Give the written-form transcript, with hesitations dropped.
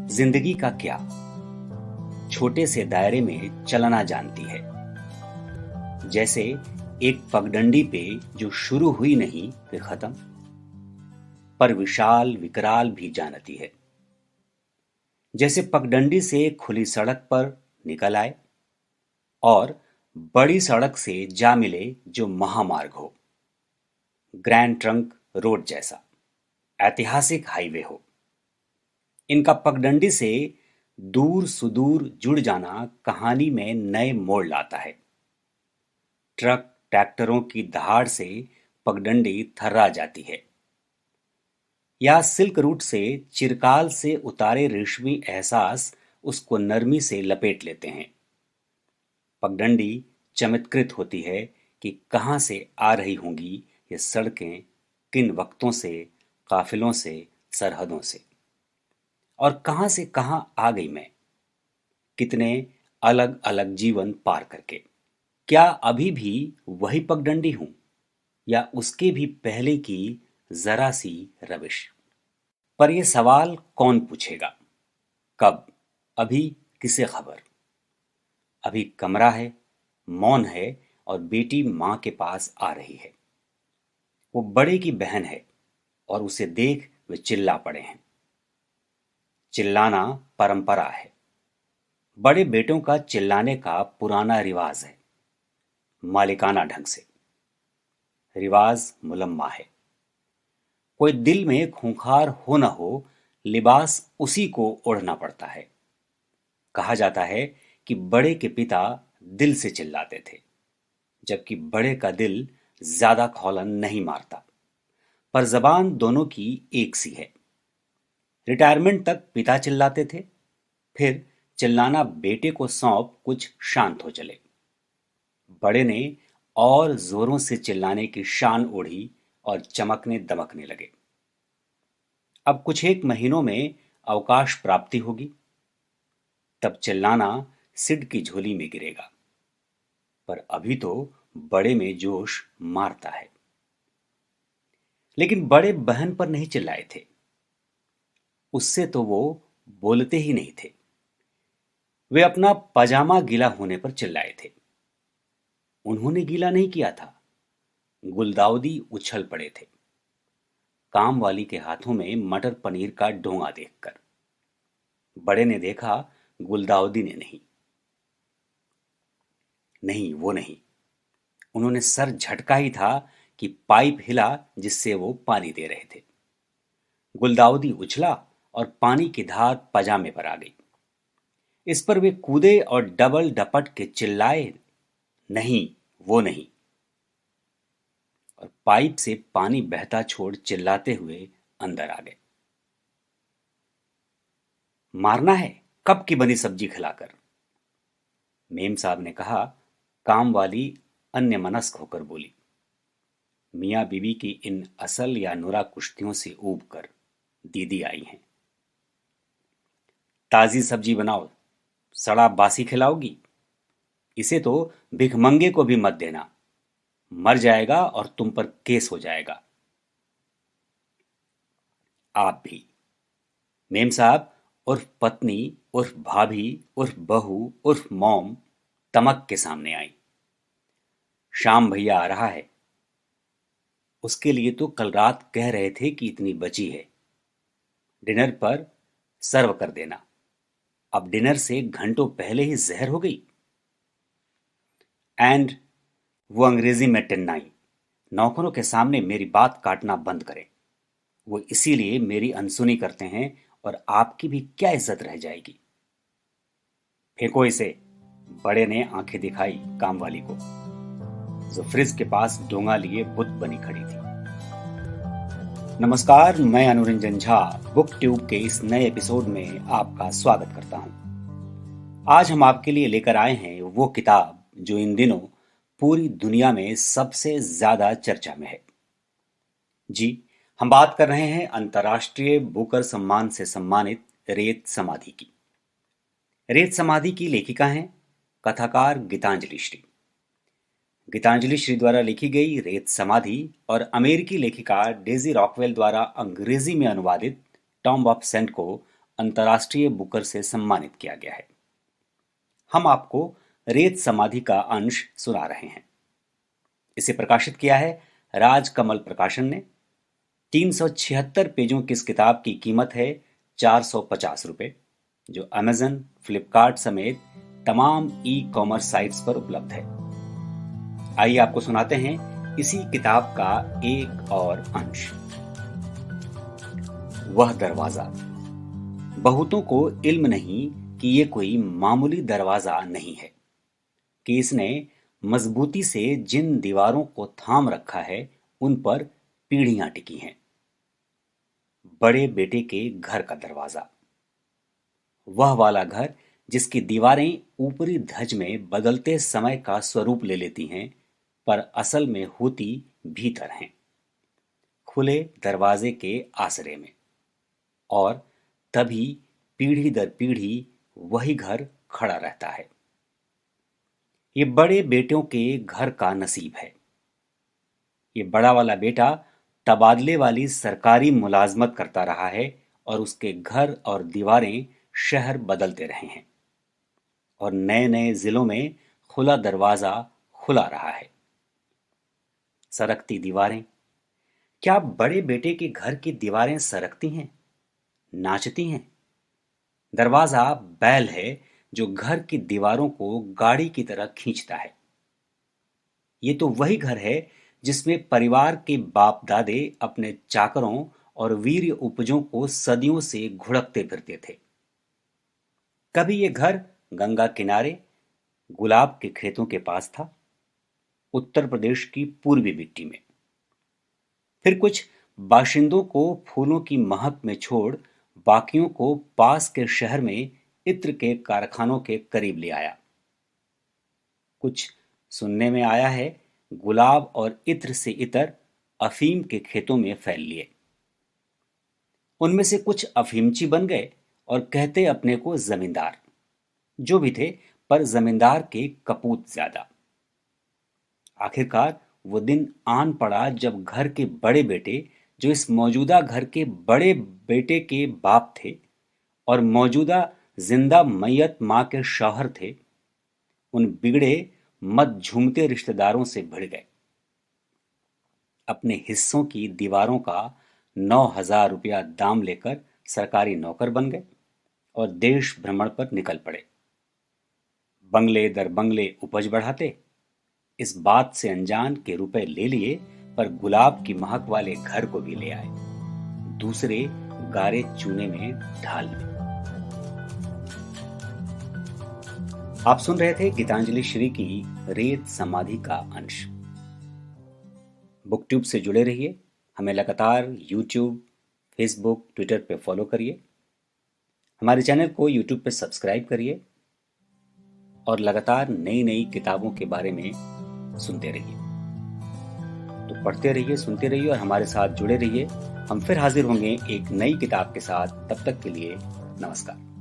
जिंदगी का क्या छोटे से दायरे में चलना जानती है। जैसे एक पगडंडी पे जो शुरू हुई नहीं फिर खत्म, पर विशाल विकराल भी जानती है। जैसे पगडंडी से खुली सड़क पर निकल आए और बड़ी सड़क से जा मिले जो महामार्ग हो, ग्रैंड ट्रंक रोड जैसा ऐतिहासिक हाईवे हो। इनका पगडंडी से दूर सुदूर जुड़ जाना कहानी में नए मोड़ लाता है। ट्रक ट्रैक्टरों की दहाड़ से पगडंडी थर्रा जाती है, या सिल्क रूट से चिरकाल से उतारे रेशमी एहसास उसको नरमी से लपेट लेते हैं। पगडंडी चमत्कृत होती है कि कहाँ से आ रही होंगी ये सड़कें, किन वक्तों से, काफिलों से, सरहदों से, और कहां से कहां आ गई मैं, कितने अलग अलग जीवन पार करके। क्या अभी भी वही पगडंडी हूं, या उसके भी पहले की जरा सी रविश? पर यह सवाल कौन पूछेगा? कब? अभी किसे खबर? अभी कमरा है, मौन है, और बेटी मां के पास आ रही है। वो बड़े की बहन है और उसे देख वे चिल्ला पड़े हैं। चिल्लाना परंपरा है। बड़े बेटों का चिल्लाने का पुराना रिवाज है, मालिकाना ढंग से। रिवाज मुलम्मा है। कोई दिल में खूंखार हो न हो, लिबास उसी को ओढ़ना पड़ता है। कहा जाता है कि बड़े के पिता दिल से चिल्लाते थे, जबकि बड़े का दिल ज्यादा खौलन नहीं मारता, पर जबान दोनों की एक सी है। रिटायरमेंट तक पिता चिल्लाते थे, फिर चिल्लाना बेटे को सौंप कुछ शांत हो चले। बड़े ने और जोरों से चिल्लाने की शान ओढ़ी और चमकने दमकने लगे। अब कुछ एक महीनों में अवकाश प्राप्ति होगी, तब चिल्लाना सिड की झोली में गिरेगा। पर अभी तो बड़े में जोश मारता है। लेकिन बड़े बहन पर नहीं चिल्लाए थे, उससे तो वो बोलते ही नहीं थे। वे अपना पजामा गीला होने पर चिल्लाए थे। उन्होंने गीला नहीं किया था, गुलदाउदी उछल पड़े थे, काम वाली के हाथों में मटर पनीर का डोंगा देखकर। बड़े ने देखा, गुलदाउदी ने नहीं। नहीं, वो नहीं। उन्होंने सर झटका ही था कि पाइप हिला जिससे वो पानी दे रहे थे। गुलदाउदी उछला और पानी की धार पजामे पर आ गई। इस पर वे कूदे और डबल डपट के चिल्लाए, नहीं, वो नहीं। और पाइप से पानी बहता छोड़ चिल्लाते हुए अंदर आ गए। मारना है, कब की बनी सब्जी खिलाकर, मेम साहब ने कहा। काम वाली अन्य मनस्क होकर बोली, मियाँ बीवी की इन असल या नुरा कुश्तियों से ऊब कर दीदी आई हैं। ताजी सब्जी बनाओ, सड़ा बासी खिलाओगी? इसे तो भिखमंगे को भी मत देना, मर जाएगा और तुम पर केस हो जाएगा। आप भी। मेम साहब उर्फ पत्नी उर्फ भाभी उर्फ बहू उर्फ मॉम तमक के सामने आई। श्याम भैया आ रहा है, उसके लिए तो कल रात कह रहे थे कि इतनी बची है, डिनर पर सर्व कर देना। अब डिनर से घंटों पहले ही जहर हो गई। एंड वो अंग्रेजी में टिन्नाई, नौकरों के सामने मेरी बात काटना बंद करें। वो इसीलिए मेरी अनसुनी करते हैं, और आपकी भी क्या इज्जत रह जाएगी। फेंको इसे, बड़े ने आंखें दिखाई कामवाली को, जो फ्रिज के पास डोंगा लिए बुत बनी खड़ी थी। नमस्कार, मैं अनुरंजन झा बुक ट्यूब के इस नए एपिसोड में आपका स्वागत करता हूं। आज हम आपके लिए लेकर आए हैं वो किताब जो इन दिनों पूरी दुनिया में सबसे ज्यादा चर्चा में है। जी, हम बात कर रहे हैं अंतर्राष्ट्रीय बुकर सम्मान से सम्मानित रेत समाधि की। रेत समाधि की लेखिका हैं कथाकार गीतांजलि श्री। गीतांजलि श्री द्वारा लिखी गई रेत समाधि और अमेरिकी लेखिका डेजी रॉकवेल द्वारा अंग्रेजी में अनुवादित टॉम्ब ऑफ सेंट को अंतर्राष्ट्रीय बुकर से सम्मानित किया गया है। हम आपको रेत समाधि का अंश सुना रहे हैं। इसे प्रकाशित किया है राजकमल प्रकाशन ने। 376 पेजों की इस किताब की कीमत है 450 रुपए, जो अमेजन, फ्लिपकार्ट समेत तमाम ई कॉमर्स साइट्स पर उपलब्ध है। आइए आपको सुनाते हैं इसी किताब का एक और अंश। वह दरवाजा। बहुतों को इल्म नहीं कि ये कोई मामूली दरवाजा नहीं है, कि इसने मजबूती से जिन दीवारों को थाम रखा है उन पर पीढ़ियां टिकी हैं। बड़े बेटे के घर का दरवाजा। वह वाला घर जिसकी दीवारें ऊपरी धज में बदलते समय का स्वरूप ले लेती हैं, पर असल में होती भीतर हैं, खुले दरवाजे के आसरे में। और तभी पीढ़ी दर पीढ़ी वही घर खड़ा रहता है। ये बड़े बेटों के घर का नसीब है। ये बड़ा वाला बेटा तबादले वाली सरकारी मुलाजमत करता रहा है और उसके घर और दीवारें शहर बदलते रहे हैं, और नए नए जिलों में खुला दरवाजा खुला रहा है। सरकती दीवारें। क्या बड़े बेटे के घर की दीवारें सरकती हैं, नाचती हैं? दरवाजा बैल है जो घर की दीवारों को गाड़ी की तरह खींचता है। ये तो वही घर है जिसमें परिवार के बाप दादे अपने चाकरों और वीर्य उपजों को सदियों से घुड़कते फिरते थे। कभी ये घर गंगा किनारे गुलाब के खेतों के पास था, उत्तर प्रदेश की पूर्वी मिट्टी में। फिर कुछ बाशिंदों को फूलों की महक में छोड़ बाकियों को पास के शहर में इत्र के कारखानों के करीब ले आया। कुछ सुनने में आया है गुलाब और इत्र से इतर अफीम के खेतों में फैल लिए। उनमें से कुछ अफीमची बन गए और कहते अपने को जमींदार। जो भी थे, पर जमींदार के कपूत ज्यादा। आखिरकार वो दिन आन पड़ा जब घर के बड़े बेटे, जो इस मौजूदा घर के बड़े बेटे के बाप थे और मौजूदा जिंदा मैयत मां के शौहर थे, उन बिगड़े मत झूमते रिश्तेदारों से भिड़ गए। अपने हिस्सों की दीवारों का 9,000 रुपया दाम लेकर सरकारी नौकर बन गए और देश भ्रमण पर निकल पड़े। बंगले दर बंगले उपज बढ़ाते, इस बात से अनजान के रुपए ले लिए, पर गुलाब की महक वाले घर को भी ले आए, दूसरे गारे चूने में ढाल लिए। आप सुन रहे थे गीतांजलि श्री की रेत समाधि का अंश। बुकट्यूब से जुड़े रहिए। हमें लगातार यूट्यूब, फेसबुक, ट्विटर पे फॉलो करिए। हमारे चैनल को यूट्यूब पे सब्सक्राइब करिए और लगातार नई नई किताबों के बारे में सुनते रहिए। तो पढ़ते रहिए, सुनते रहिए और हमारे साथ जुड़े रहिए। हम फिर हाजिर होंगे एक नई किताब के साथ। तब तक के लिए नमस्कार।